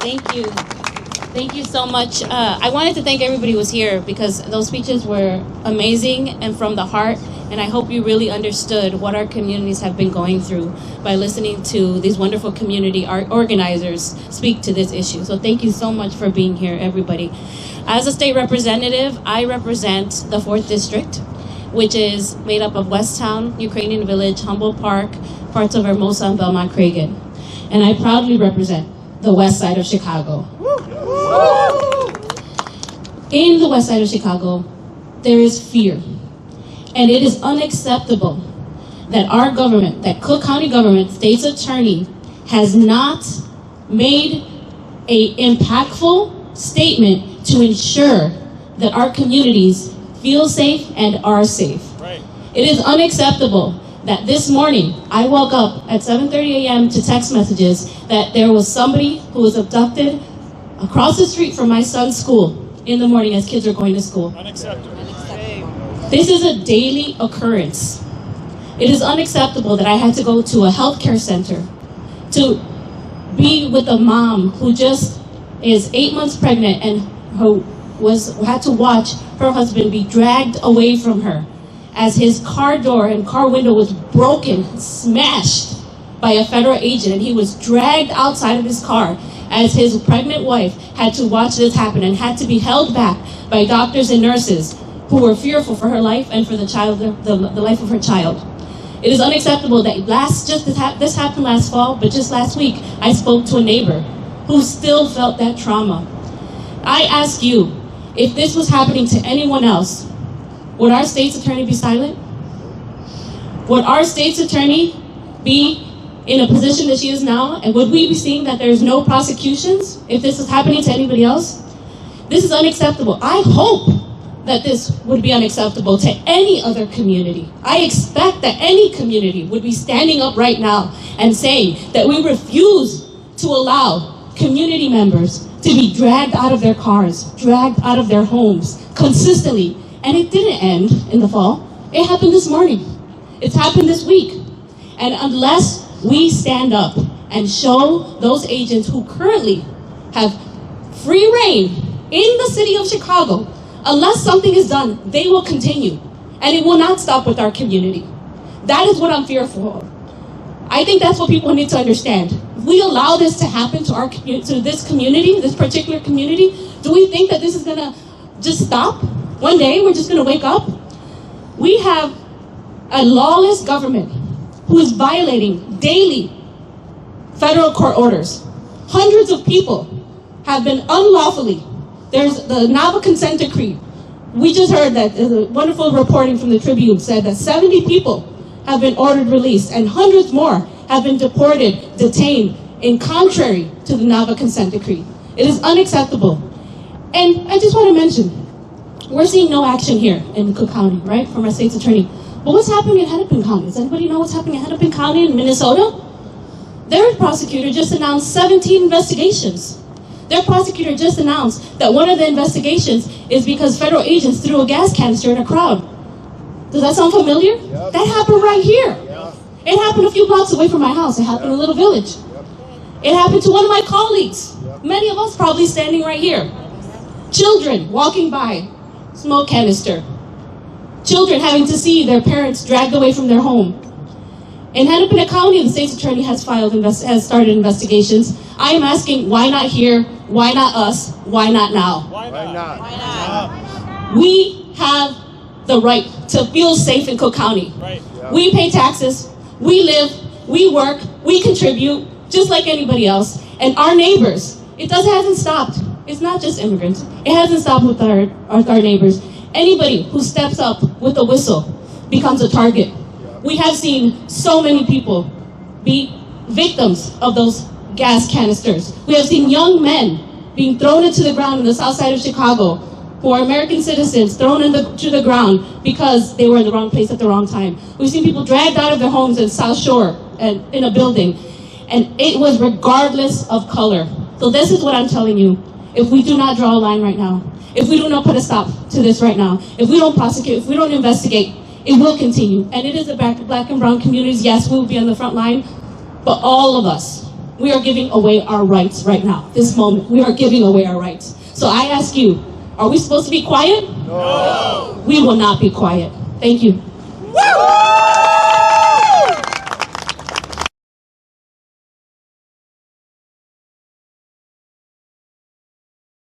Thank you. Thank you so much. I wanted to thank everybody who was here because those speeches were amazing and from the heart. And I hope you really understood what our communities have been going through by listening to these wonderful community art organizers speak to this issue. So thank you so much for being here, everybody. As a state representative, I represent the 4th District, which is made up of Westtown, Ukrainian Village, Humboldt Park, parts of Hermosa, and Belmont-Cragen. And I proudly represent the west side of Chicago. In the west side of Chicago, there is fear. And it is unacceptable that our government, that Cook County government, state's attorney, has not made an impactful statement to ensure that our communities feel safe and are safe. Right. It is unacceptable that this morning I woke up at 7:30 a.m. to text messages that there was somebody who was abducted across the street from my son's school in the morning as kids are going to school. Unacceptable. This is a daily occurrence. It is unacceptable that I had to go to a healthcare center to be with a mom who just is 8 months pregnant and who had to watch her husband be dragged away from her as his car door and car window was broken, smashed by a federal agent, and he was dragged outside of his car as his pregnant wife had to watch this happen and had to be held back by doctors and nurses who were fearful for her life and for the child, the life of her child. It is unacceptable that this happened last fall, but just last week I spoke to a neighbor who still felt that trauma. I ask you, if this was happening to anyone else, would our state's attorney be silent? Would our state's attorney be in a position that she is now, and would we be seeing that there's no prosecutions if this is happening to anybody else? This is unacceptable. I hope that this would be unacceptable to any other community. I expect that any community would be standing up right now and saying that we refuse to allow community members to be dragged out of their cars, dragged out of their homes consistently. And it didn't end in the fall. It happened this morning. It's happened this week. And unless we stand up and show those agents who currently have free reign in the city of Chicago, unless something is done, they will continue. And it will not stop with our community. That is what I'm fearful of. I think that's what people need to understand. If we allow this to happen to this community, this particular community, do we think that this is gonna just stop? One day we're just gonna wake up? We have a lawless government who is violating daily federal court orders. Hundreds of people have been unlawfully. There's the Nava consent decree. We just heard that wonderful reporting from the Tribune said that 70 people have been ordered released and hundreds more have been deported, detained, in contrary to the Nava consent decree. It is unacceptable. And I just want to mention, we're seeing no action here in Cook County, right, from our state's attorney. But what's happening in Hennepin County? Does anybody know what's happening in Hennepin County in Minnesota? Their prosecutor just announced 17 investigations. Their prosecutor just announced that one of the investigations is because federal agents threw a gas canister in a crowd. Does that sound familiar? Yep. That happened right here. Yep. It happened a few blocks away from my house. It happened in a little village. Yep. It happened to one of my colleagues. Yep. Many of us probably standing right here. Children walking by, smoke canister. Children having to see their parents dragged away from their home. In Hennepin County, the state's attorney has started investigations. I am asking, why not here? Why not us? Why not now? Why not? Why not? We have the right to feel safe in Cook County. Right. Yeah. We pay taxes, we live, we work, we contribute, just like anybody else. And our neighbors, hasn't stopped. It's not just immigrants. It hasn't stopped with our neighbors. Anybody who steps up with a whistle becomes a target. Yeah. We have seen so many people be victims of those gas canisters. We have seen young men being thrown into the ground in the south side of Chicago who are American citizens thrown to the ground because they were in the wrong place at the wrong time. We've seen people dragged out of their homes in South Shore and in a building, and it was regardless of color. So this is what I'm telling you. If we do not draw a line right now, if we do not put a stop to this right now, if we don't prosecute, if we don't investigate, it will continue. And it is the black and brown communities. Yes, we will be on the front line, but all of us we are giving away our rights right now. This moment, we are giving away our rights. So I ask you, are we supposed to be quiet? No. We will not be quiet. Thank you.